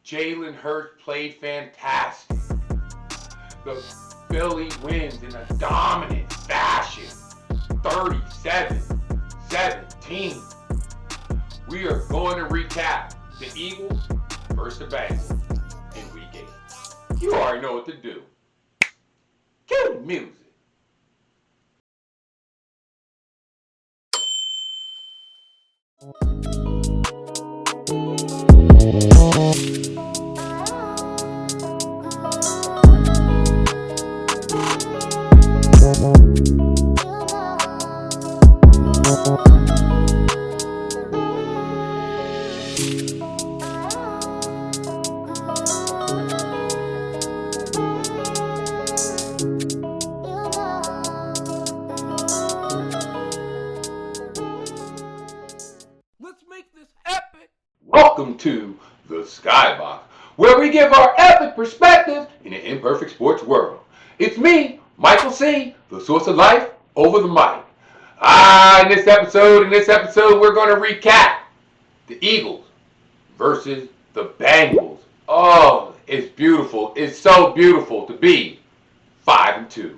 Jalen Hurts played fantastic. The Philly wins in a dominant fashion, 37-17. We are going to recap the Eagles versus the Bengals in Week 8. You already know what to do. Cue the music. Let's make this epic. Welcome to the Skybox, where we give our epic perspective in an imperfect sports world. It's me, Michael C., the source of life over the mic. In this episode, we're going to recap the Eagles versus the Bengals. Oh, it's beautiful. It's so beautiful to be 5-2.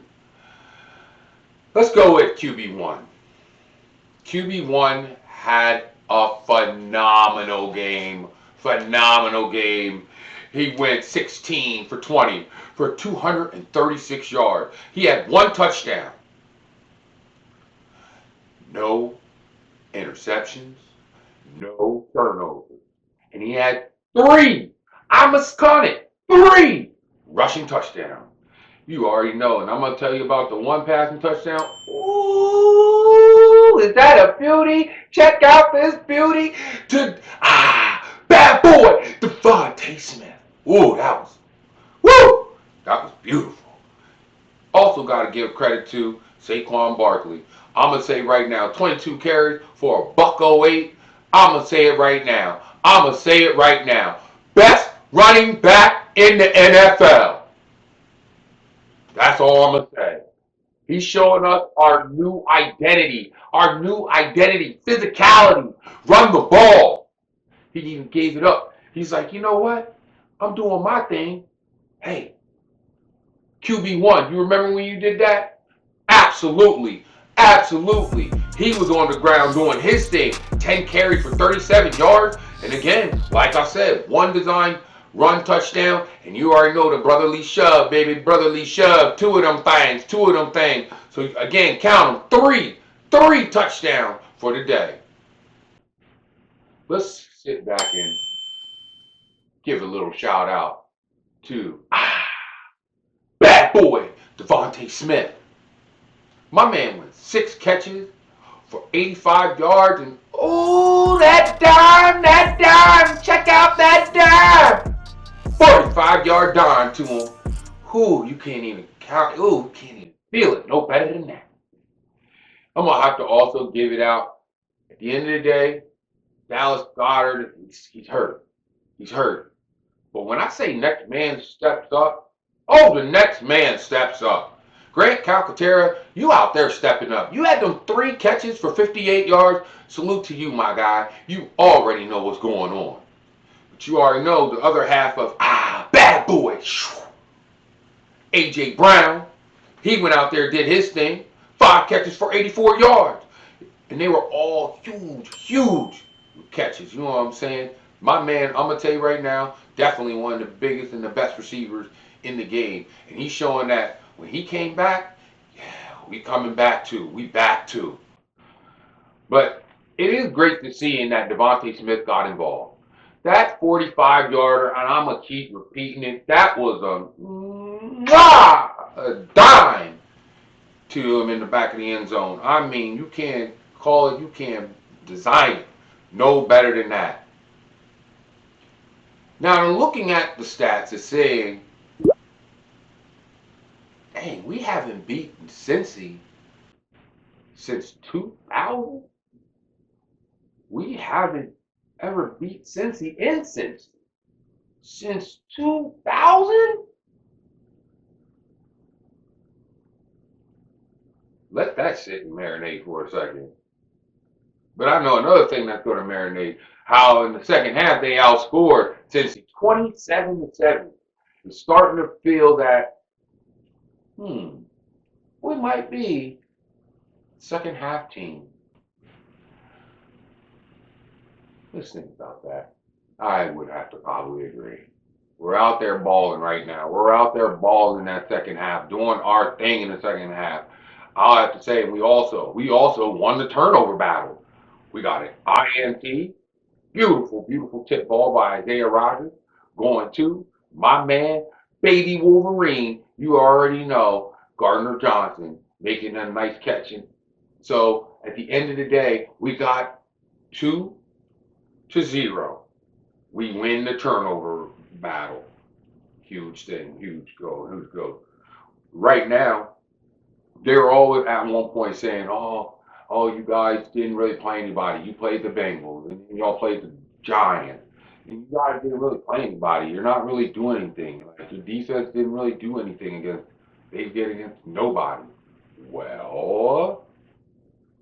Let's go with QB1. QB1 had a phenomenal game. He went 16 for 20 for 236 yards. He had one touchdown. No interceptions, no turnovers. And he had three, I must count it, three rushing touchdowns. You already know, and I'm going to tell you about the one passing touchdown. Ooh, is that a beauty? Check out this beauty. Bad boy, Devontae Smith. Ooh, that was beautiful. Also got to give credit to Saquon Barkley. I'm going to say right now, 22 carries for a $108. I'm going to say it right now. Best running back in the NFL. That's all I'm going to say. He's showing us our new identity, physicality, run the ball. He even gave it up. He's like, you know what? I'm doing my thing. Hey, QB1, you remember when you did that? Absolutely. He was on the ground doing his thing. 10 carries for 37 yards. And again, like I said, one design run touchdown. And you already know the brotherly shove, baby. Brotherly shove. Two of them things. So again, count them. Three touchdowns for the day. Let's sit back and give a little shout out to bad boy Devontae Smith. My man went 6 catches for 85 yards and that dime, check out that dime. 45-yard dime to him. You can't even count. You can't even feel it. No better than that. I'm going to have to also give it out. At the end of the day, Dallas Goedert, he's hurt. But when I say next man steps up, the next man steps up. Grant Calcaterra, you out there stepping up. You had them 3 catches for 58 yards. Salute to you, my guy. You already know what's going on. But you already know the other half of, bad boy. A.J. Brown, he went out there, did his thing. 5 catches for 84 yards. And they were all huge catches. You know what I'm saying? My man, I'm going to tell you right now, definitely one of the biggest and the best receivers in the game. And he's showing that when he came back, we coming back too. We back too. But it is great to see that Devontae Smith got involved. That 45-yarder, and I'm going to keep repeating it, that was a dime to him in the back of the end zone. I mean, you can't call it, you can't design it. No better than that. Now, looking at the stats, it's saying, dang, we haven't beaten Cincy since 2000. We haven't ever beat Cincy in Cincy since 2000. Let that sit and marinate for a second. But I know another thing that's going to marinate. How in the second half they outscored Cincy 27-7. It's starting to feel that, we might be second half team. Let's think about that. I would have to probably agree. We're out there balling right now. We're out there balling in that second half, doing our thing in the second half. I'll have to say we also won the turnover battle. We got an INT, beautiful tip ball by Isaiah Rodgers, going to my man, Baby Wolverine. You already know Gardner Johnson making a nice catch. So at the end of the day, we got 2-0. We win the turnover battle. Huge thing, huge goal. Right now, they're all at one point saying, oh, you guys didn't really play anybody. You played the Bengals, and y'all played the Giants. And you guys didn't really play anybody. You're not really doing anything. Like, your defense didn't really do anything against nobody. Well,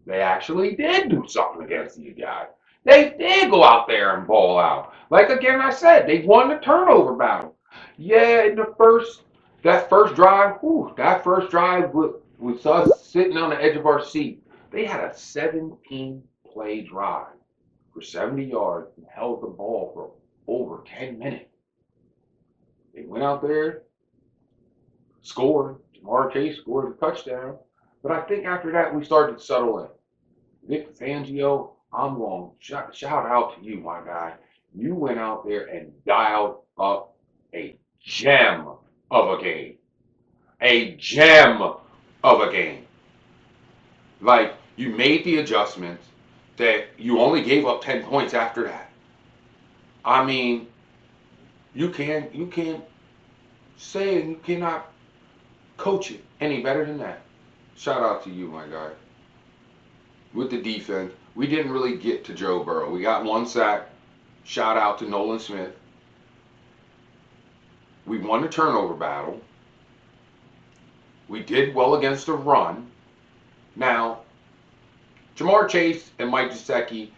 they actually did do something against you guys. They did go out there and ball out. Like again, I said, they won the turnover battle. Yeah, in that first drive, with us sitting on the edge of our seat. They had a 17-play drive for 70 yards and held the ball for over 10 minutes. They went out there, scored. Jamar Chase scored a touchdown. But I think after that, we started to settle in. Vic Fangio, I'm going to shout out to you, my guy. You went out there and dialed up a gem of a game. A gem of a game. Like, you made the adjustments that you only gave up 10 points after that. I mean, you can't say and you cannot coach it any better than that. Shout out to you, my guy. With the defense, we didn't really get to Joe Burrow. We got one sack. Shout out to Nolan Smith. We won the turnover battle. We did well against the run. Now, Jamar Chase and Mike Gesicki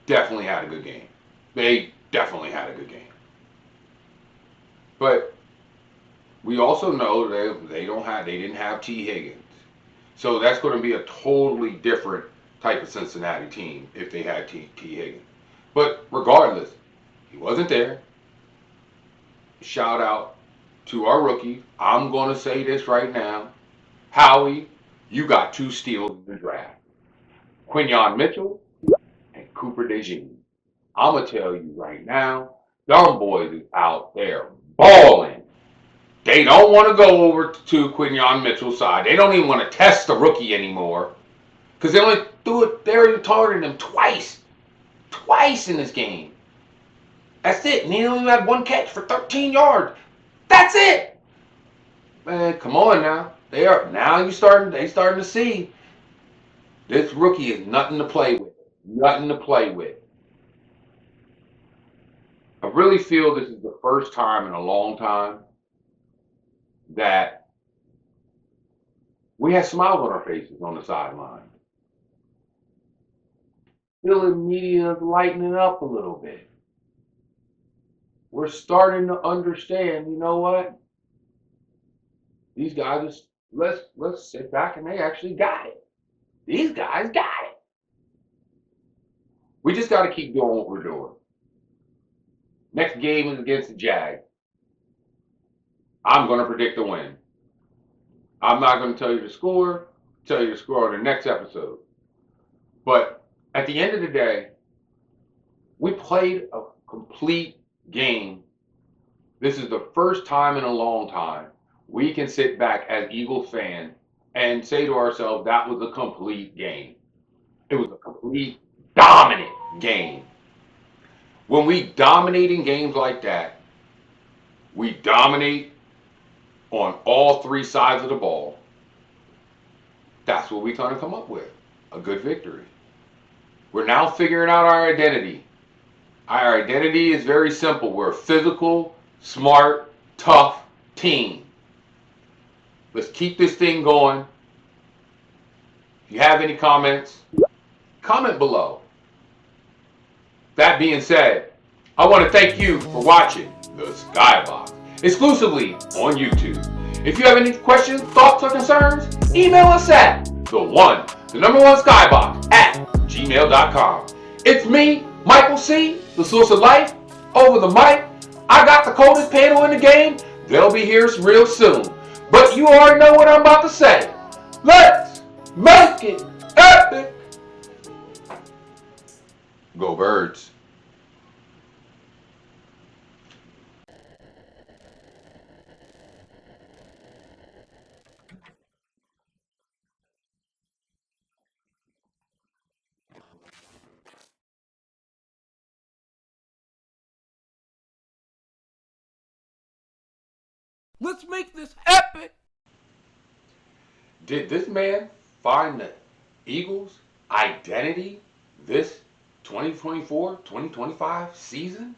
definitely had a good game. They definitely had a good game. But we also know that they didn't have T. Higgins. So that's going to be a totally different type of Cincinnati team if they had T. Higgins. But regardless, he wasn't there. Shout out to our rookie. I'm going to say this right now. Howie, you got 2 steals in the draft. Quinyon Mitchell and Cooper DeJean. I'm going to tell you right now, them boys is out there balling. They don't want to go over to Quinyon Mitchell's side. They don't even want to test the rookie anymore. Because they only targeted him twice. Twice in this game. That's it. And he only had 1 catch for 13 yards. That's it. Man, come on now. They starting to see this rookie is nothing to play with. Nothing to play with. I really feel this is the first time in a long time that we had smiles on our faces on the sideline. Feeling media is lightening up a little bit. We're starting to understand, you know what? These guys, let's sit back and they actually got it. These guys got it. We just got to keep doing what we're doing. Next game is against the Jags. I'm going to predict the win. I'm not going to tell you the score. Tell you the score on the next episode. But at the end of the day, we played a complete game. This is the first time in a long time we can sit back as Eagles fans and say to ourselves that was a complete game. It was a complete dominant game. When we dominate in games like that, we dominate on all 3 sides of the ball. That's what we're trying to come up with. A good victory. We're now figuring out our identity. Our identity is very simple. We're a physical, smart, tough team. Let's keep this thing going. If you have any comments, comment below. That being said, I want to thank you for watching the Skybox, exclusively on YouTube. If you have any questions, thoughts, or concerns, email us at the number one Skybox at gmail.com. It's me, Michael C., the source of life, over the mic. I got the coldest panel in the game. They'll be here real soon. But you already know what I'm about to say. Let's make it epic. Go Birds. Let's make this epic. Did this man find the Eagles' identity this 2024-2025 season?